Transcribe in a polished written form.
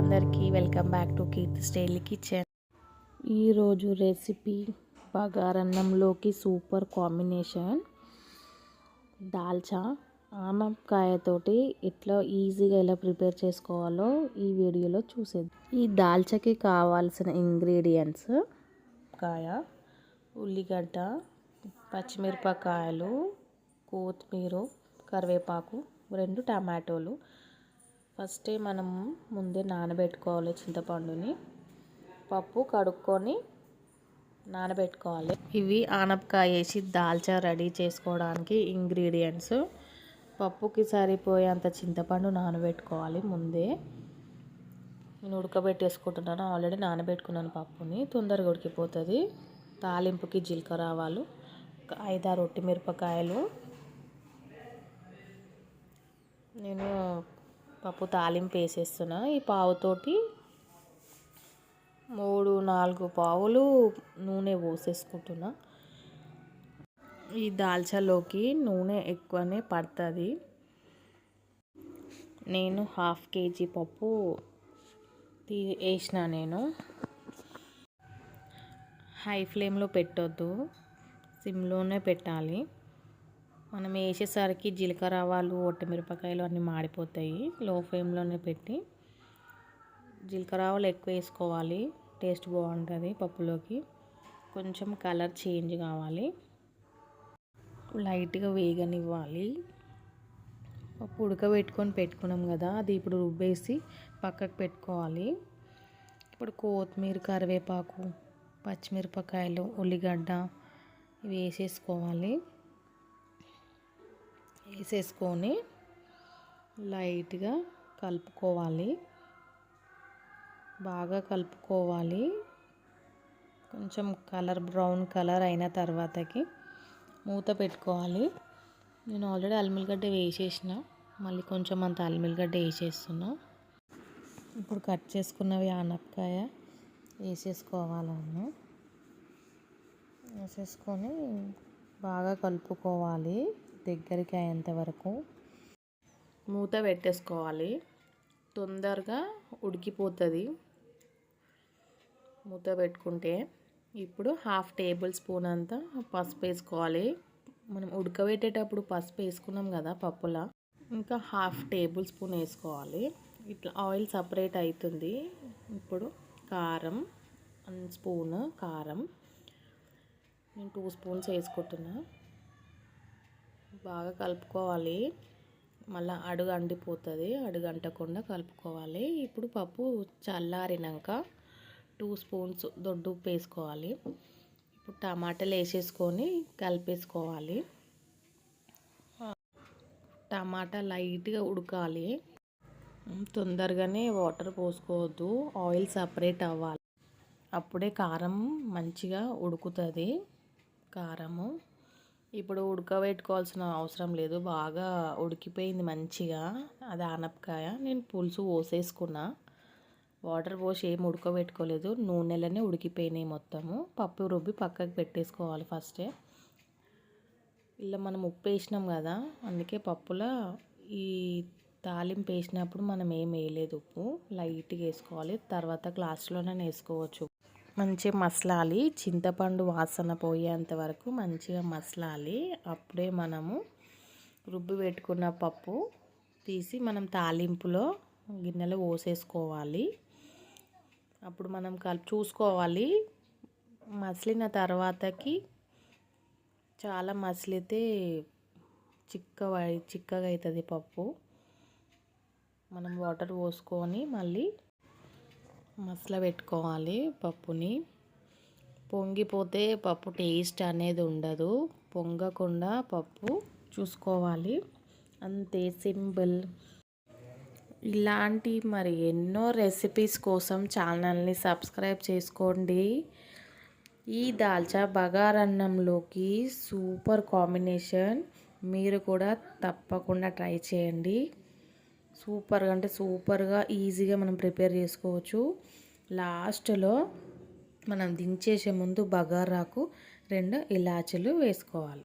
అందరికీ welcome back to Keerthi's daily kitchen. ఈరోజు recipe బగారన్నంలోకి super combination dalcha ఆనపకాయతోటి ఎట్లా ఈజీగా ఎలా ప్రిపేర్ చేసుకోవాలో ఈ వీడియోలో చూసేది. ఈ దాల్చాకి కావాల్సిన ఇంగ్రీడియంట్స్ కాయ, ఉల్లిగడ్డ, పచ్చిమిరపకాయలు, కొత్తిమీర, కరివేపాకు, 2 టమాటోలు. ఫస్టే మనం ముందే నానబెట్టుకోవాలి చింతపండుని. పప్పు కడుక్కొని నానబెట్టుకోవాలి. ఇవి ఆనపకాయ వేసి దాల్చా రెడీ చేసుకోవడానికి ఇంగ్రీడియంట్స్. పప్పుకి సరిపోయేంత చింతపండు నానబెట్టుకోవాలి ముందే. నేను ఉడకబెట్టేసుకుంటున్నాను, ఆల్రెడీ నానబెట్టుకున్నాను పప్పుని, తొందరగా ఉడికిపోతుంది. తాలింపుకి జీలకర్ర ఆవాలు, 5-6 ఒట్టిమిరపకాయలు. నేను పప్పు తాలింపు వేసేస్తున్నా. ఈ పావుతోటి 3-4 పావులు నూనె పోసేసుకుంటున్నా. ఈ దాల్చాలోకి నూనె ఎక్కువనే పడుతుంది. నేను 1/2 kg పప్పు వేసిన. నేను హై ఫ్లేమ్లో పెట్టొద్దు, సిమ్లోనే పెట్టాలి. మనం వేసేసరికి జీలకర్ర ఆవాలు, ఒట్టిమిరపకాయలు అన్నీ మాడిపోతాయి. లో ఫ్లేమ్లోనే పెట్టి జీలకర్ర ఆవాలు ఎక్కువ వేసుకోవాలి, టేస్ట్ బాగుంటుంది పప్పులోకి. కొంచెం కలర్ చేంజ్ కావాలి, లైట్గా వేగనివ్వాలి. పప్పు ఉడకబెట్టుకొని పెట్టుకున్నాం కదా, అది ఇప్పుడు రుబ్బేసి పక్కకు పెట్టుకోవాలి. ఇప్పుడు కొత్తిమీర, కరివేపాకు, పచ్చిమిరపకాయలు, ఉల్లిగడ్డ ఇవి వేసేసుకోవాలి. వేసేసుకొని లైట్గా కలుపుకోవాలి, బాగా కలుపుకోవాలి. కొంచెం కలర్ బ్రౌన్ కలర్ అయిన తర్వాతకి మూత పెట్టుకోవాలి. నేను ఆల్రెడీ అల్లిగడ్డ వేసేసిన, మళ్ళీ కొంచెం అంత అల్లిగడ్డ వేసేస్తున్నా. ఇప్పుడు కట్ చేసుకున్నవి ఆనపకాయ వేసేసుకోవాలన్నా. వేసేసుకొని బాగా కలుపుకోవాలి దగ్గరికి అయ్యేంత వరకు. మూత పెట్టేసుకోవాలి, తొందరగా ఉడికిపోతుంది మూత పెట్టుకుంటే. ఇప్పుడు 1/2 టేబుల్ స్పూన్ అంతా పసుపు వేసుకోవాలి. మనం ఉడకబెట్టేటప్పుడు పసుపు వేసుకున్నాం కదా పప్పులా, ఇంకా 1/2 టేబుల్ స్పూన్ వేసుకోవాలి. ఇట్లా ఆయిల్ సపరేట్ అవుతుంది. ఇప్పుడు కారం, 1 స్పూన్ కారం, నేను 2 స్పూన్స్ వేసుకుంటున్నా. బాగా కలుపుకోవాలి, మళ్ళీ అడుగు అంటిపోతుంది, అడుగు అంటకుండా కలుపుకోవాలి. ఇప్పుడు పప్పు చల్లారినాక 2 స్పూన్స్ దొడ్డు ఉప్పు వేసుకోవాలి. ఇప్పుడు టమాటాలు వేసేసుకొని కలిపేసుకోవాలి. టమాటా లైట్గా ఉడకాలి, తొందరగానే వాటర్ పోసుకోవద్దు, ఆయిల్ సపరేట్ అవ్వాలి. అప్పుడే కారం మంచిగా ఉడుకుతుంది. కారము ఇప్పుడు ఉడకబెట్టుకోవాల్సిన అవసరం లేదు, బాగా ఉడికిపోయింది మంచిగా. అది ఆనపకాయ నేను పులుసు పోసేసుకున్నా, వాటర్ పోసి ఏం ఉడకబెట్టుకోలేదు, నూనెలోనే ఉడికిపోయినాయి మొత్తము. పప్పు రుబ్బి పక్కకు పెట్టేసుకోవాలి ఫస్టే. ఇలా మనం ఉప్పు వేసినాం కదా, అందుకే పప్పులో ఈ తాలింపు వేసినప్పుడు మనం ఏం వేయలేదు, ఉప్పు లైట్గా వేసుకోవాలి. తర్వాత లాస్ట్లోనే వేసుకోవచ్చు. మంచిగా మసలాలి, చింతపండు వాసన పోయేంత వరకు మంచిగా మసలాలి. అప్పుడే మనము రుబ్బి పెట్టుకున్న పప్పు తీసి మనం తాలింపులో గిన్నెలో పోసేసుకోవాలి. అప్పుడు మనం చూసుకోవాలి. మసిలిన తర్వాతకి చాలా మసిలితే చిక్కగా అవుతుంది పప్పు. మనం వాటర్ పోసుకొని మళ్ళీ మసల పెట్టుకోవాలి పప్పుని. పొంగిపోతే పప్పు టేస్ట్ అనేది ఉండదు, పొంగకుండా పప్పు చూసుకోవాలి. అంతే సింపుల్. ఇలాంటి మరి ఎన్నో రెసిపీస్ కోసం ఛానల్ని సబ్స్క్రైబ్ చేసుకోండి. ఈ దాల్చా బగారన్నంలోకి సూపర్ కాంబినేషన్, మీరు కూడా తప్పకుండా ట్రై చేయండి. సూపర్గా అంటే సూపర్గా ఈజీగా మనం ప్రిపేర్ చేసుకోవచ్చు. లాస్ట్లో మనం దించేసే ముందు బగారాకు 2 ఇలాచీలు వేసుకోవాలి.